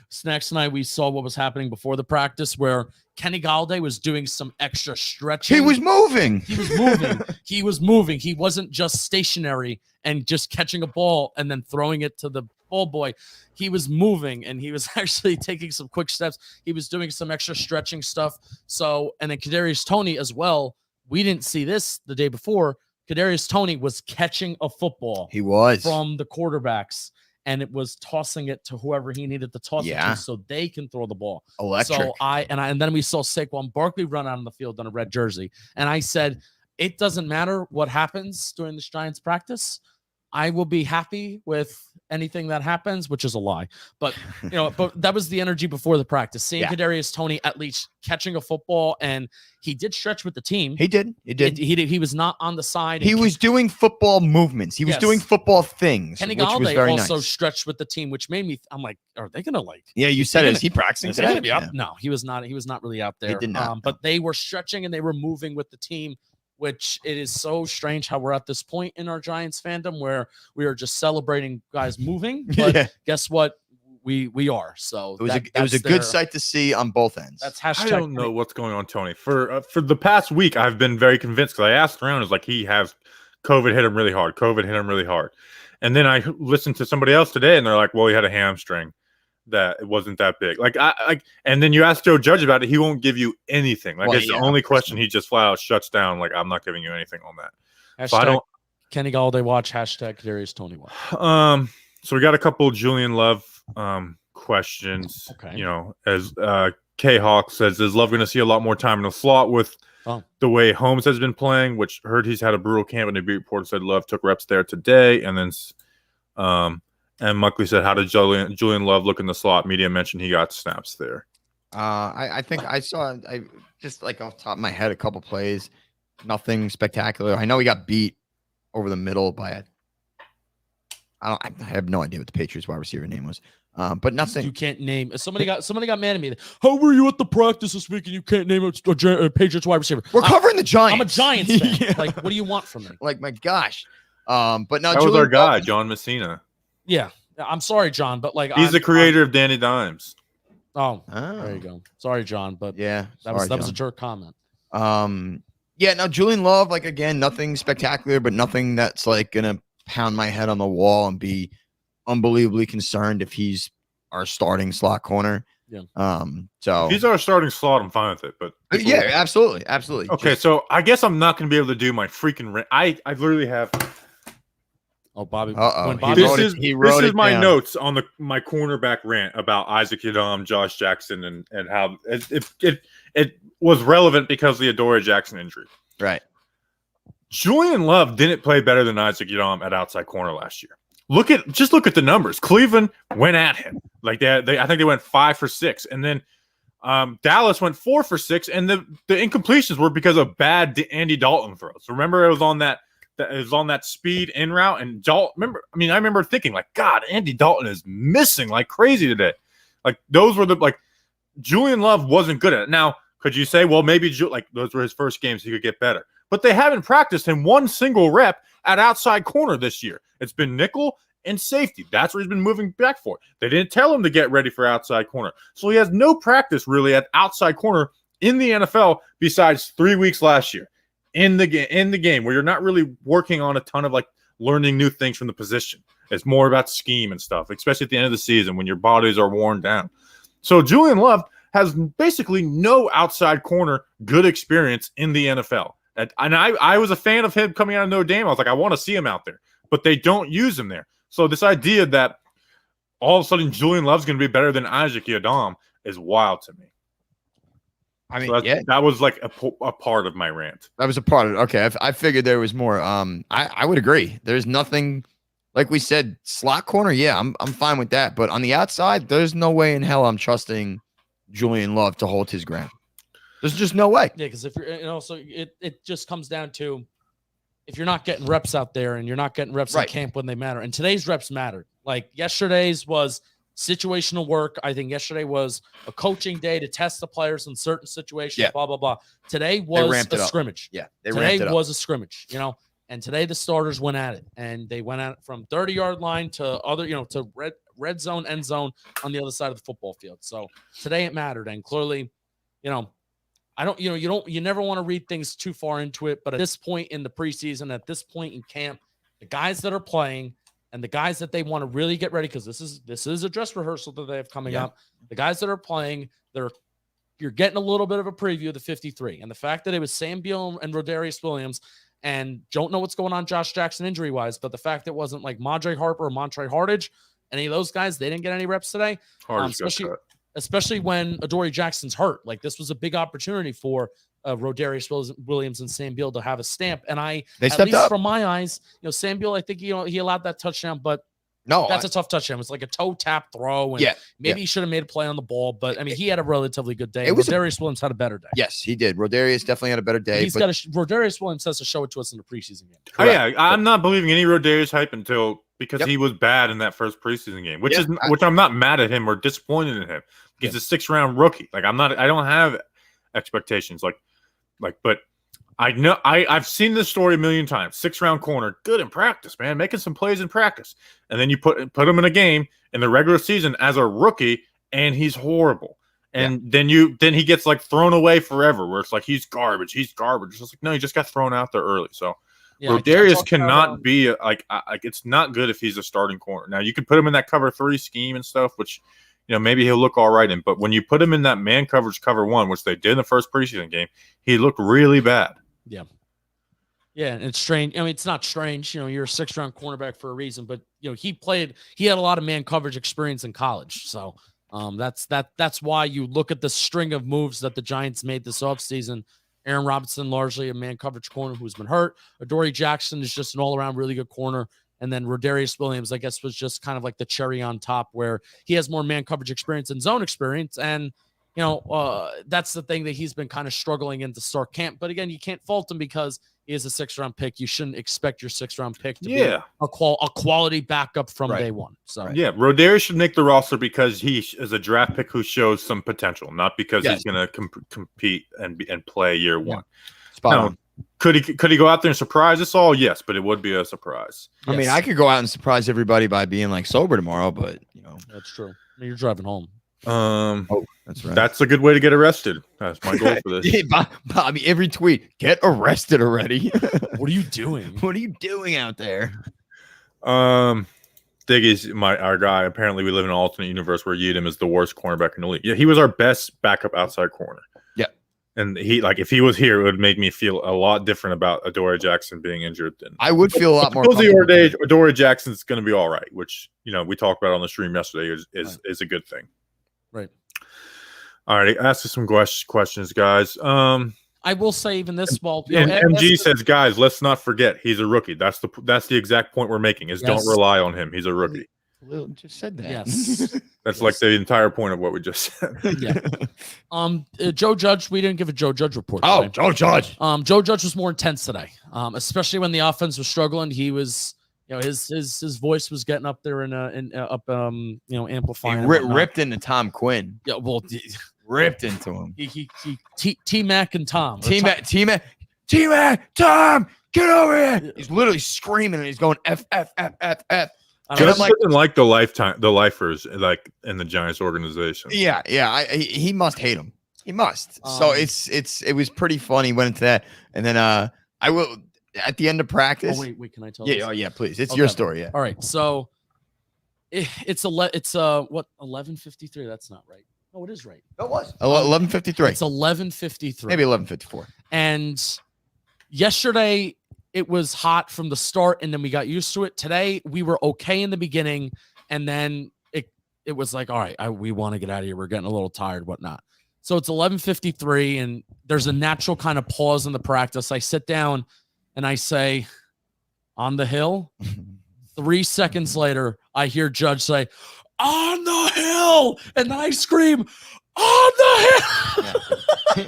Snacks and I, we saw what was happening before the practice where Kenny Galladay was doing some extra stretching. He was moving. He wasn't just stationary and just catching a ball and then throwing it to the ball boy. He was moving and he was actually taking some quick steps. He was doing some extra stretching stuff. So, and then Kadarius Toney as well. We didn't see this the day before. Kadarius Toney was catching a football. He was from the quarterbacks. And it was tossing it to whoever he needed to toss it to so they can throw the ball. Electric. So and then we saw Saquon Barkley run out on the field in a red jersey. And I said, it doesn't matter what happens during this Giants practice. I will be happy with anything that happens, which is a lie. But but that was the energy before the practice. Seeing Kadarius Toney at least catching a football, and he did stretch with the team. He did. He was not on the side. He was doing football movements. He was doing football things. Kenny Galladay also stretched with the team, which made me. I'm like, are they gonna like? Yeah, you said it. Is he practicing today? No, he was not. He was not really out there. He did not. But they were stretching and they were moving with the team. Which it is so strange how we're at this point in our Giants fandom where we are just celebrating guys moving. But guess what? We are. So it was a good sight to see on both ends. That's hashtag. I don't know what's going on, Tony. For the past week, I've been very convinced because I asked around. It's like he has COVID hit him really hard. And then I listened to somebody else today, and they're like, "Well, he had a hamstring." That it wasn't that big. And then you ask Joe Judge about it, he won't give you anything. It's the only question he just flat out shuts down. Like, I'm not giving you anything on that. Hashtag so I don't. Kenny Galladay watch. Hashtag Kadarius Toney watch. So we got a couple of Julian Love questions. Okay. As K Hawk says, is Love going to see a lot more time in the slot with the way Holmes has been playing? Which heard he's had a brutal camp, and the beat report said Love took reps there today, and then And Muckley said, how did Julian Love look in the slot? Media mentioned he got snaps there. I think I saw just like off the top of my head a couple plays. Nothing spectacular. I know he got beat over the middle by I have no idea what the Patriots wide receiver name was. But nothing. You can't name. Somebody got mad at me. How were you at the practice this week and you can't name a Patriots wide receiver? We're covering the Giants. I'm a Giants fan. Yeah. Like, what do you want from me? Like, my gosh. But now that was our guy, John Messina. Yeah, I'm sorry, John, but like he's the creator of Danny Dimes. Oh, there you go. Sorry, John, but yeah, that was a jerk comment. Yeah. Now Julian Love, like again, nothing spectacular, but nothing that's like gonna pound my head on the wall and be unbelievably concerned if he's our starting slot corner. Yeah. So if he's our starting slot, I'm fine with it. But yeah, absolutely. Okay, so I guess I'm not gonna be able to do my freaking rant. I literally have. Oh, Bobby. This is my notes on my cornerback rant about Isaac Yiadom, Josh Jackson, and how it was relevant because of the Adoree Jackson injury. Right. Julian Love didn't play better than Isaac Yiadom at outside corner last year. Look at the numbers. Cleveland went at him. Like I think they went 5 for 6, and then Dallas went 4 for 6, and the incompletions were because of bad Andy Dalton throws. Remember, it was on that speed in route, and Dalton. I remember thinking like, God, Andy Dalton is missing like crazy today. Like those were Julian Love wasn't good at it. Now, could you say, well, maybe those were his first games, he could get better, but they haven't practiced him one single rep at outside corner this year. It's been nickel and safety. That's where he's been moving back for. They didn't tell him to get ready for outside corner, so he has no practice really at outside corner in the NFL besides 3 weeks last year. In the game where you're not really working on a ton of like learning new things from the position. It's more about scheme and stuff, especially at the end of the season when your bodies are worn down. So Julian Love has basically no outside corner good experience in the NFL. And I was a fan of him coming out of Notre Dame. I was like, I want to see him out there, but they don't use him there. So this idea that all of a sudden Julian Love's going to be better than Isaac Yiadom is wild to me. I mean, so that was like a part of my rant. That was a part of it. Okay, I figured there was more. I would agree. There's nothing, like we said, slot corner. Yeah, I'm fine with that. But on the outside, there's no way in hell I'm trusting Julian Love to hold his ground. There's just no way. Yeah, because if you're, so it just comes down to if you're not getting reps out there and you're not getting reps in camp when they matter. And today's reps mattered. Like yesterday's was situational work. I think yesterday was a coaching day to test the players in certain situations, blah, blah, blah. Today was a scrimmage. Yeah. Today was a scrimmage, and today the starters went at it, and they went at it from 30-yard line to other, to red zone, end zone on the other side of the football field. So today it mattered. And clearly, you never want to read things too far into it, but at this point in the preseason, at this point in camp, the guys that are playing and the guys that they want to really get ready, because this is a dress rehearsal that they have coming up. The guys that are playing, you're getting a little bit of a preview of the 53. And the fact that it was Sam Beal and Rodarius Williams, and don't know what's going on Josh Jackson injury-wise, but the fact it wasn't like Mondre Harper or Montre Hardage, any of those guys, they didn't get any reps today. Especially when Adoree Jackson's hurt. Like, this was a big opportunity for Rodarius Williams and Sam Beal to have a stamp. And they stepped up. From my eyes, Sam Beal, I think he allowed that touchdown, but that's a tough touchdown. It's like a toe tap throw, and maybe he should have made a play on the ball. But I mean, he had a relatively good day. Rodarius Williams had a better day. Yes, he did. Rodarius definitely had a better day. Rodarius Williams has to show it to us in the preseason game. Oh, yeah, I'm not believing any Rodarius hype because he was bad in that first preseason game, which I'm not mad at him or disappointed in him. He's a 6th-round rookie. Like, I don't have expectations. But I know I've seen this story a million times. 6th-round corner, good in practice, man, making some plays in practice, and then you put him in a game in the regular season as a rookie, and he's horrible. And then he gets like thrown away forever, where it's like he's garbage. It's just like, no, he just got thrown out there early. So Rodarius cannot be like it's not good if he's a starting corner. Now you could put him in that cover 3 scheme and stuff, which maybe he'll look all right in. But when you put him in that man coverage cover 1, which they did in the first preseason game, he looked really bad. Yeah. Yeah, and it's strange. I mean, it's not strange. You're a 6th-round cornerback for a reason, but he had a lot of man coverage experience in college. So that's why you look at the string of moves that the Giants made this offseason. Aaron Robinson, largely a man coverage corner who's been hurt. Adoree Jackson is just an all-around really good corner. And then Rodarius Williams, I guess, was just kind of like the cherry on top, where he has more man coverage experience and zone experience. And, that's the thing that he's been kind of struggling in to start camp. But again, you can't fault him because He is a 6th-round pick. You shouldn't expect your 6th-round pick to be a quality backup from day one. So yeah, Rodarius should make the roster because he is a draft pick who shows some potential, not because he's going to compete and play year one. Spot on. Could he go out there and surprise us all? Yes, but it would be a surprise. I mean, I could go out and surprise everybody by being like sober tomorrow, but that's true. I mean, you're driving home. That's right. That's a good way to get arrested. That's my goal for this. Bobby, every tweet, get arrested already. What are you doing? What are you doing out there? Diggy's our guy. Apparently, we live in an alternate universe where Yedem is the worst cornerback in the league. Yeah, he was our best backup outside corner. Yeah, and if he was here, it would make me feel a lot different about Adoree Jackson being injured. I would feel a lot more. Adoree Jackson's going to be all right, which we talked about on the stream yesterday is a good thing. Right. All right, ask us some questions, guys. I will say even this small. MG says, guys, let's not forget he's a rookie. That's the exact point we're making. Don't rely on him. He's a rookie. Lil just said that. Yes. That's like the entire point of what we just said. Yeah. Joe Judge, we didn't give a Joe Judge report today. Oh, Joe Judge. Joe Judge was more intense today. Especially when the offense was struggling. He was, his voice was getting up there and amplifying. He ripped into Tom Quinn. Yeah, well, ripped into him. T-Mac and Tom. T-Mac, Tom, get over here. He's literally screaming and he's going F, F, F, F, F. Just doesn't like the lifers like in the Giants organization. Yeah. He must hate him. He must. So it was pretty funny. Went into that, and then I will at the end of practice. Oh wait, can I tell? Yeah, yeah, please. It's your story. Yeah. All right. So it's 11:53. That's not right. Oh, it is right. It was 11:53. It's 11:53. Maybe 11:54. And yesterday it was hot from the start, and then we got used to it. Today we were okay in the beginning, and then it was like, all right, we want to get out of here. We're getting a little tired, whatnot. So it's 11:53, and there's a natural kind of pause in the practice. I sit down and I say, "On the hill." 3 seconds later, I hear Judge say, "On the hill," and I scream, "On the hill!"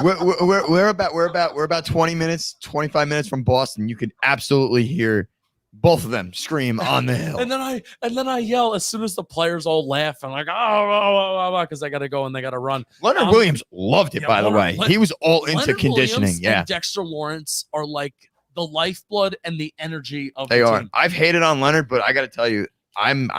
We're about 20 minutes, 25 minutes from Boston. You could absolutely hear both of them scream "On the hill," and then I yell as soon as the players all laugh. I'm like, oh, because I got to go and they got to run. Leonard Williams loved it, by the way. He was all into Leonard conditioning. Williams and Dexter Lawrence are like the lifeblood and the energy of the team. Are. I've hated on Leonard, but I got to tell you, I'm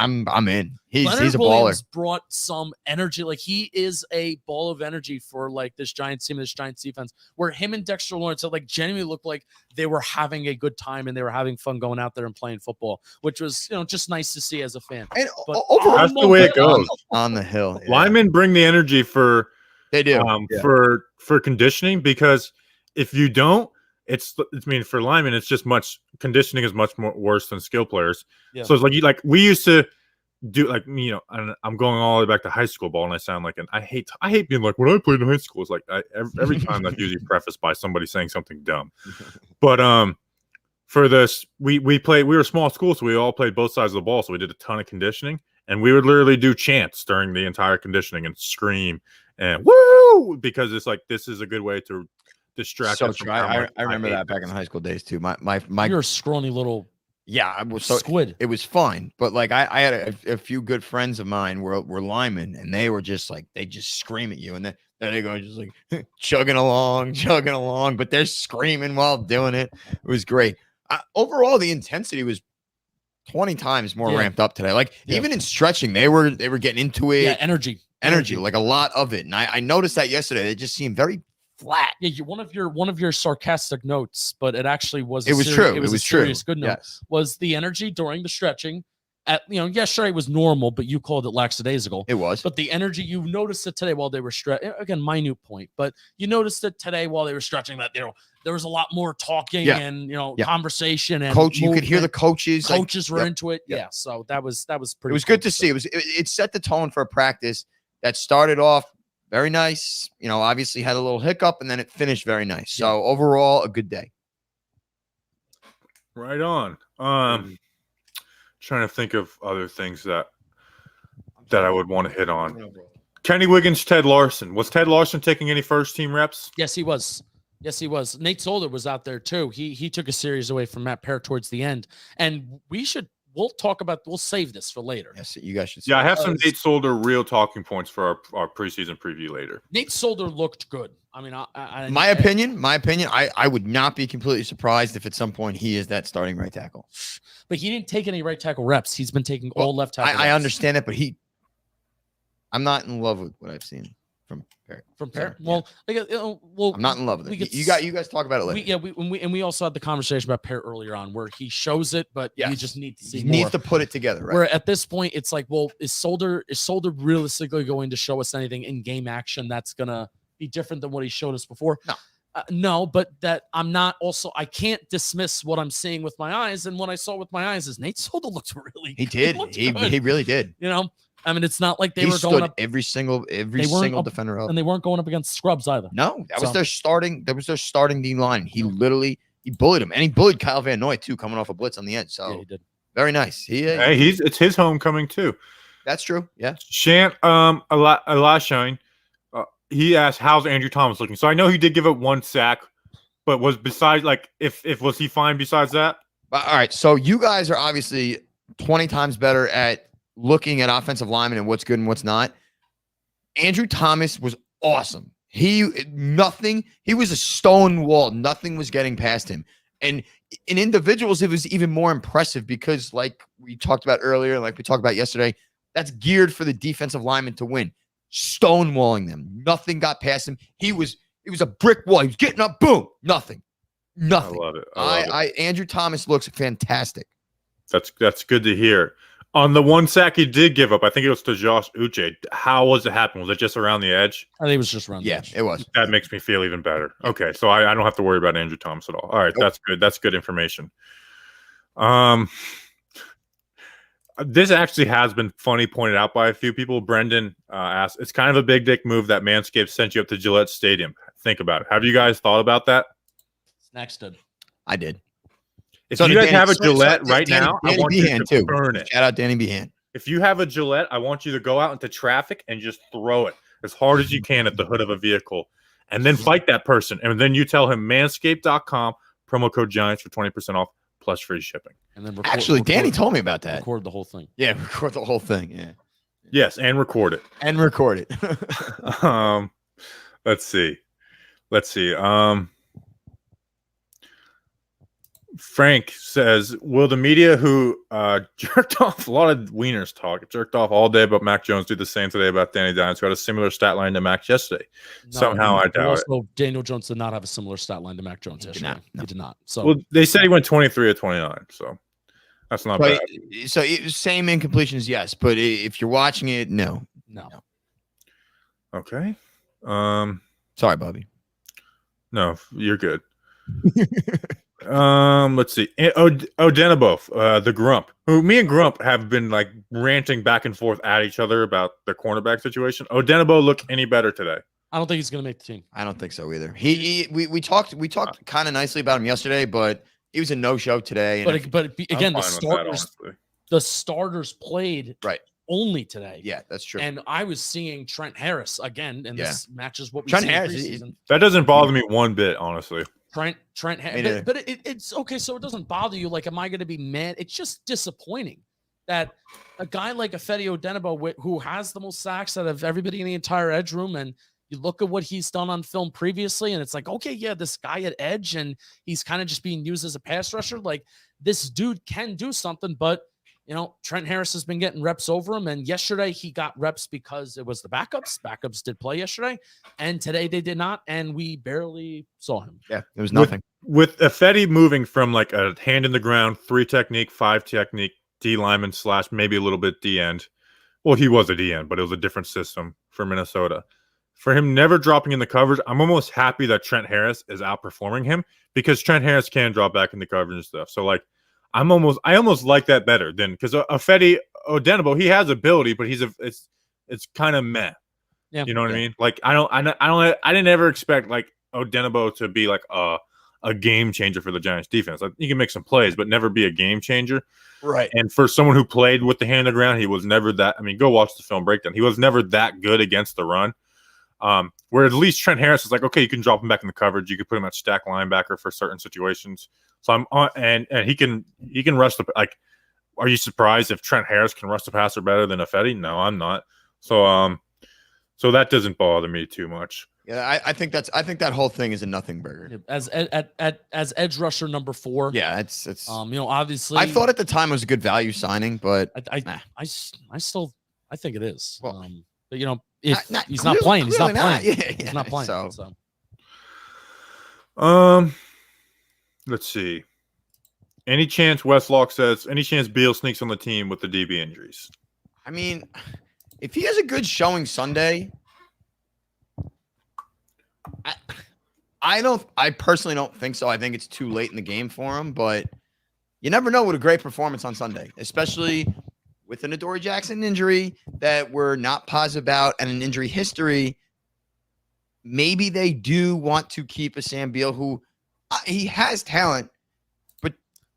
in. He's a Williams baller. Brought some energy. Like he is a ball of energy for like this Giants team, this Giants defense, where him and Dexter Lawrence like genuinely looked like they were having a good time and they were having fun going out there and playing football, which was just nice to see as a fan. And overall, that's the way it goes. On the hill. Yeah. Linemen bring the energy for for conditioning, because if you don't, for linemen, it's just conditioning is much more worse than skill players. Yeah. So it's like we used to do, and I'm going all the way back to high school ball, and I sound like I hate being like, when I played in high school, it's like every time that's usually prefaced by somebody saying something dumb. But for this, we were a small school, so we all played both sides of the ball, so we did a ton of conditioning, and we would literally do chants during the entire conditioning and scream and woo, because it's like this is a good way to distract us. I remember that back in the high school days too. My you're a scrawny little squid. It was fine, but like I had a few good friends of mine were linemen, and they were just like they just scream at you, and then they go just like chugging along, but they're screaming while doing it. It was great. Overall, the intensity was 20 times more ramped up today. Like even in stretching, they were getting into it. Yeah, energy, like a lot of it. And I noticed that yesterday. They just seemed very flat. Yeah, one of your sarcastic notes, but it actually was. It was true. It was a serious good note. Yes. Was the energy during the stretching? Yesterday was normal, but you called it lackadaisical. It was. But the energy, you noticed it today while they were stretching. Again, minute point, but you noticed it today while they were stretching that there was a lot more talking and conversation and coach. You could hear the coaches. Coaches were into it. Yeah. So that was pretty. It was good to see. It set the tone for a practice that started off very nice. Obviously had a little hiccup, and then it finished very nice. So overall, a good day. Right on. Trying to think of other things that I would want to hit on. Kenny Wiggins, Ted Larson. Was Ted Larson taking any first team reps? Yes, he was. Yes, he was. Nate Solder was out there too. He took a series away from Matt Peart towards the end, and we'll save this for later. Yes, you guys should. Yeah, I have some Nate Solder real talking points for our preseason preview later. Nate Solder looked good. I mean, my opinion, I would not be completely surprised if at some point he is that starting right tackle. But he didn't take any right tackle reps. He's been taking all left tackle. I understand it, but I'm not in love with what I've seen from Peart. Well, I'm not in love with it. You guys talk about it later. We also had the conversation about Peart earlier on, where he shows it, but you just need to see. He needs to put it together. Right? Where at this point, it's like, well, is Solder realistically going to show us anything in game action that's gonna be different than what he showed us before? No. No, but that I can't dismiss what I'm seeing with my eyes, and what I saw with my eyes is Nate Solder looked really. He did. He really did. You know. I mean, it's not like they were going up every single defender up, and they weren't going up against scrubs either. No, that was their starting. That was their starting D line. He bullied him, and he bullied Kyle Van Noy too, coming off a blitz on the edge. So he did. Very nice. It's his homecoming too. That's true. Yeah. Shant Elashine, he asked, "How's Andrew Thomas looking?" So I know he did give up one sack, but was was he fine besides that? All right. So you guys are obviously 20 times better at looking at offensive linemen and what's good and what's not. Andrew Thomas was awesome. He was a stone wall. Nothing was getting past him. And in individuals, it was even more impressive because, like we talked about earlier, like we talked about yesterday, that's geared for the defensive lineman to win. Stonewalling them. Nothing got past him. It was a brick wall. He was getting up, boom, nothing. I love it. Andrew Thomas looks fantastic. That's good to hear. On the one sack he did give up, I think it was to Josh Uche. How was it happen? Was it just around the edge? I think it was just around the edge. Yeah, it was. That makes me feel even better. Okay, so I don't have to worry about Andrew Thomas at all. All right, That's good. That's good information. This actually has been funny pointed out by a few people. Brendan asked, it's kind of a big dick move that Manscaped sent you up to Gillette Stadium. Think about it. Have you guys thought about that? Snacks did. I did. If you guys have a Gillette right now, I want you to burn it. Shout out Danny Behan. If you have a Gillette, I want you to go out into traffic and just throw it as hard as you can at the hood of a vehicle and then fight that person. And then you tell him manscaped.com, promo code Giants for 20% off plus free shipping. And then Danny told me about that. Record the whole thing. Yeah, record the whole thing. Yeah. Yes, and record it. Let's see. Frank says, will the media who jerked off a lot of wieners talk, jerked off all day about Mac Jones, do the same today about Danny Dimes, who had a similar stat line to Mac yesterday? No, somehow I doubt it. Daniel Jones did not have a similar stat line to Mac Jones yesterday. He did not. So, well, they said he went 23 of 29, so that's not bad. So same incompletions, yes, but if you're watching it, no. Okay. Sorry, Bobby. No, you're good. Let's see. Odenabo, the Grump, who me and Grump have been like ranting back and forth at each other about the cornerback situation. Odenabo look any better today? I don't think he's going to make the team. I don't think so either. We talked kind of nicely about him yesterday, but he was a no-show today. But again, the starters played only today. Yeah, that's true. And I was seeing Trent Harris again, and this matches what we Trent see Harris, in preseason. That doesn't bother me one bit, honestly. Trent, but it's okay. So it doesn't bother you. Like, am I going to be mad? It's just disappointing that a guy like Ifeadi Odenigbo, who has the most sacks out of everybody in the entire edge room, and you look at what he's done on film previously, and it's like, okay, yeah, this guy at edge, and he's kind of just being used as a pass rusher. Like, this dude can do something, but Trent Harris has been getting reps over him. And yesterday he got reps because it was the backups. Backups did play yesterday, and today they did not. And we barely saw him. Yeah, there was nothing. With Ifeadi moving from like a hand in the ground, 3 technique, 5 technique, D lineman / maybe a little bit D end. Well, he was a D end, but it was a different system for Minnesota. For him never dropping in the coverage, I'm almost happy that Trent Harris is outperforming him, because Trent Harris can drop back in the coverage and stuff. So like, I almost like that better than, because Ifeadi Odenigbo, he has ability, but it's kind of meh. Yeah, you know what I mean? Like, I didn't ever expect like Odenigbo to be like a game changer for the Giants defense. Like, he can make some plays, but never be a game changer. Right. And for someone who played with the hand on the ground, he was never that. I mean, go watch the film breakdown. He was never that good against the run. Where at least Trent Harris is like, okay, you can drop him back in the coverage. You can put him at stack linebacker for certain situations. So I'm on, and he can rush the like. Are you surprised if Trent Harris can rush the passer better than Ifedi? No, I'm not. So so that doesn't bother me too much. Yeah, I think that whole thing is a nothing burger. As edge rusher number 4. Yeah, it's obviously I thought at the time it was a good value signing, but I still think it is. Well, but if he's not playing, he's not playing. Yeah, he's not playing. So. Let's see. Any chance Westlock says any chance Beal sneaks on the team with the DB injuries? I mean, if he has a good showing Sunday, I personally don't think so. I think it's too late in the game for him, but you never know with a great performance on Sunday, especially with an Adoree Jackson injury that we're not positive about and an injury history. Maybe they do want to keep a Sam Beal who he has talent, but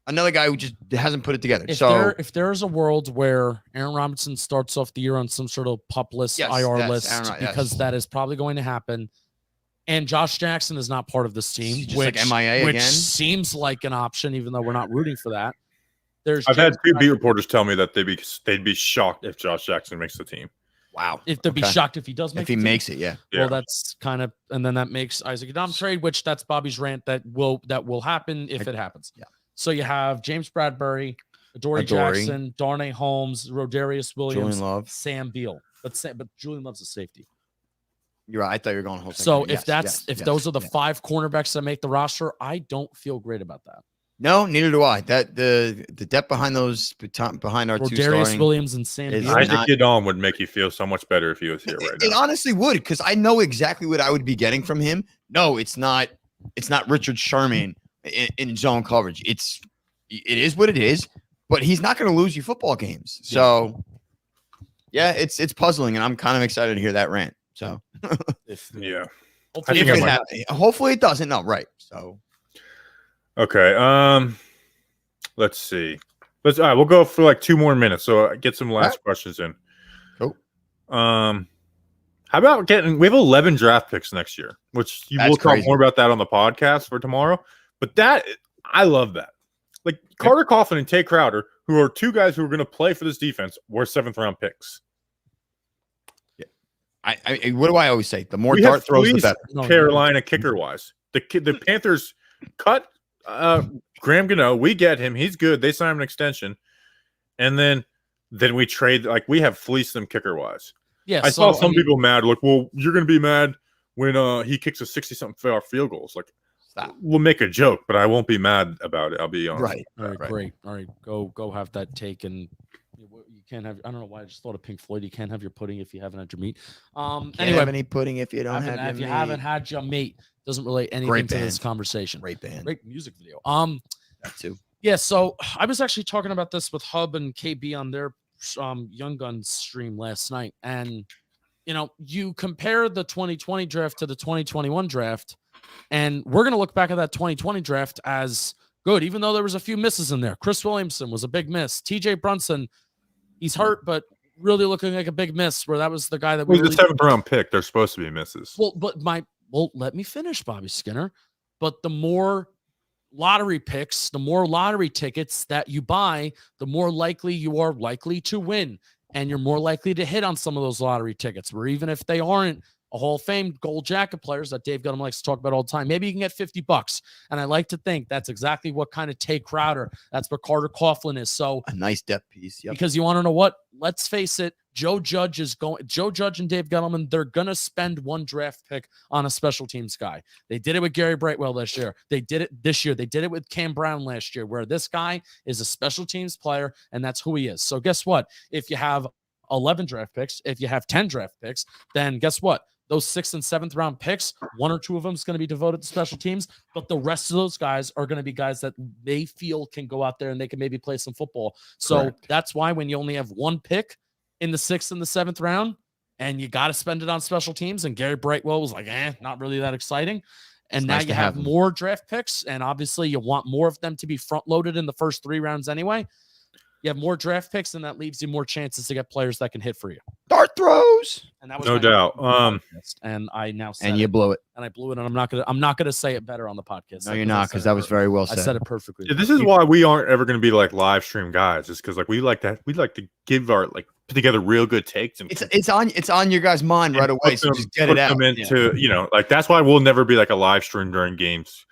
another guy who just hasn't put it together. If there's a world where Aaron Robinson starts off the year on some sort of PUP list, IR list, because that is probably going to happen, and Josh Jackson is not part of this team, which seems like an option, even though we're not rooting for that. I've had 2 beat reporters tell me that they'd be shocked if Josh Jackson makes the team. Wow. If they'd be shocked if he does make if he makes it, yeah. Well, that's kind of, and then that makes Isaac Adom trade, which that's Bobby's rant that will happen if it happens. Yeah. So you have James Bradbury, Adoree Jackson, Darnay Holmes, Rodarius Williams, Julian Love, Sam Beal. But Julian Love's a safety. You're right. I thought you were going whole thing. So if those are the 5 cornerbacks that make the roster, I don't feel great about that. No, neither do I. That the depth behind behind our 2 Darius Williams and Sam Beal. Isaac Adom would make you feel so much better if he was here right now. It honestly would, because I know exactly what I would be getting from him. No, it's not Richard Sherman in zone coverage. It is what it is, but he's not going to lose you football games. So yeah, it's puzzling, and I'm kind of excited to hear that rant. So hopefully it doesn't. No, right. So okay. Let's see. All right, we'll go for like 2 more minutes. So get some last questions in. Cool. How about we have 11 draft picks next year, which we'll talk more about that on the podcast for tomorrow. But I love that. Like Carter Coughlin and Tay Crowder, who are 2 guys who are going to play for this defense, were 7th round picks. What do I always say? The more dart throws, the better. Carolina kicker wise, the Panthers cut Graham Gano. We get him; he's good. They sign him an extension, and then we trade. Like we have fleeced them kicker wise. Yeah, I saw some people mad. Like, well, you're going to be mad when he kicks a 60-something field goals. Like, we'll make a joke, but I won't be mad about it. I'll be honest. Right. All right. Great. All right. Go have that take and. You can't have. I don't know why I just thought of Pink Floyd. You can't have your pudding if you haven't had your meat. Anyway, have any pudding if you don't have your meat. If you haven't had your meat, doesn't relate anything to this conversation. Great band. Great music video. That too. Yeah. So I was actually talking about this with Hub and KB on their Young Guns stream last night, and you compare the 2020 draft to the 2021 draft, and we're gonna look back at that 2020 draft as good, even though there was a few misses in there. Chris Williamson was a big miss. TJ Brunson. He's hurt, but really looking like a big miss. Where that was the guy that was the 7th round pick. They're supposed to be misses. Well, let me finish, Bobby Skinner. But the more lottery picks, the more lottery tickets that you buy, the more likely you are likely to win, and you're more likely to hit on some of those lottery tickets. Where even if they aren't a Hall of Fame gold jacket players that Dave Guttum likes to talk about all the time, maybe you can get $50. And I like to think that's exactly what kind of Tay Crowder, that's what Carter Coughlin is. So a nice depth piece. Yep. Because you want to know what? Let's face it, Joe Judge and Dave Gettleman, they're going to spend 1 draft pick on a special teams guy. They did it with Gary Brightwell last year. They did it this year. They did it with Cam Brown last year, where this guy is a special teams player, and that's who he is. So guess what? If you have 11 draft picks, if you have 10 draft picks, then guess what? Those 6th and 7th round picks, 1 or 2 of them is going to be devoted to special teams, but the rest of those guys are going to be guys that they feel can go out there and they can maybe play some football. So That's why when you only have 1 pick in the 6th and the 7th round and you got to spend it on special teams, and Gary Brightwell was like, not really that exciting. And it's now you have more draft picks, and obviously you want more of them to be front loaded in the first 3 rounds anyway. You have more draft picks, and that leaves you more chances to get players that can hit for you. Dart throws. And that was no doubt. And I now said and you blew it. And I blew it, and I'm not gonna say it better on the podcast. No, you're not, because that was very well said. I said it perfectly. Yeah, this is why we aren't ever going to be like live stream guys, is because like we like to give our put together real good takes. And it's on your guys' mind right away. So just get it out. Into like that's why we'll never be like a live stream during games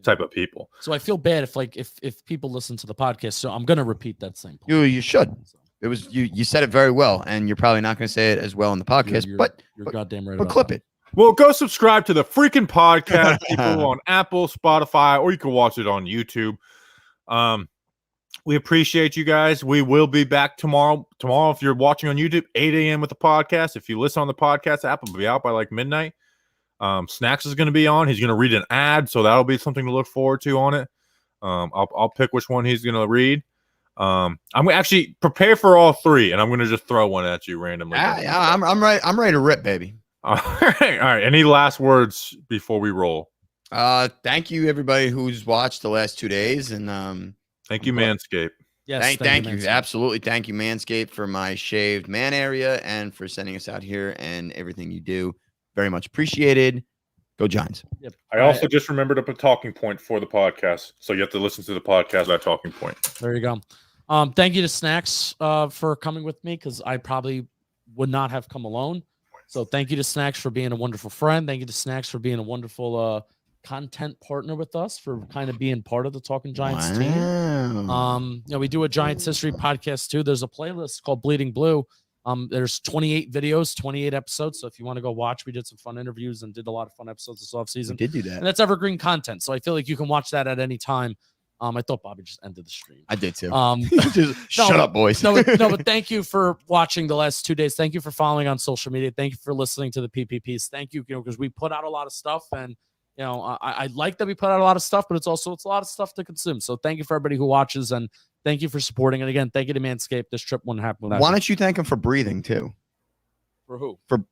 type of people. So I feel bad if people listen to the podcast. So I'm gonna repeat that same point. You should. It was you said it very well, and you're probably not going to say it as well in the podcast, but you're goddamn right. But clip it. Well, go subscribe to the freaking podcast, people, on Apple, Spotify, or you can watch it on YouTube. We appreciate you guys. We will be back tomorrow. Tomorrow, if you're watching on YouTube, 8 a.m. with the podcast. If you listen on the podcast app, it'll be out by like midnight. Snacks is going to be on. He's going to read an ad, so that'll be something to look forward to on it. I'll pick which one he's going to read. I'm actually prepare for all three, and I'm going to just throw one at you randomly. I'm ready. I'm ready to rip, baby. All right. Any last words before we roll? Thank you, everybody who's watched the last 2 days, and thank you, Manscaped. Yes, thank you. Absolutely, thank you, Manscaped, for my shaved man area and for sending us out here and everything you do. Very much appreciated. Go Giants. Yep. I also just remembered to put talking point for the podcast, so you have to listen to the podcast that talking point. There you go. Thank you to Snacks for coming with me, because I probably would not have come alone. So thank you to Snacks for being a wonderful friend. Thank you to Snacks for being a wonderful content partner with us, for kind of being part of the Talking Giants team. We do a Giants history podcast too. There's a playlist called Bleeding Blue. There's 28 videos, 28 episodes. So if you want to go watch, we did some fun interviews and did a lot of fun episodes this offseason. We did do that. And that's evergreen content. So I feel like you can watch that at any time. I thought Bobby just ended the stream. I did too. Shut up, boys. But thank you for watching the last 2 days. Thank you for following on social media. Thank you for listening to the PPPs. Thank you, because we put out a lot of stuff, and I like that we put out a lot of stuff, but it's a lot of stuff to consume. So thank you for everybody who watches, and thank you for supporting. And again, thank you to Manscaped. This trip wouldn't happen without Why don't you thank him for breathing too? For who? For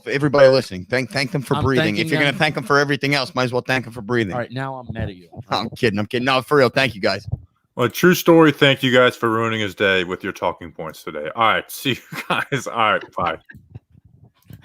everybody listening. Thank them for breathing. If you're going to thank them for everything else, might as well thank them for breathing. All right, now I'm mad at you. I'm kidding. No, for real. Thank you, guys. Well, true story. Thank you guys for ruining his day with your talking points today. All right. See you guys. All right. Bye.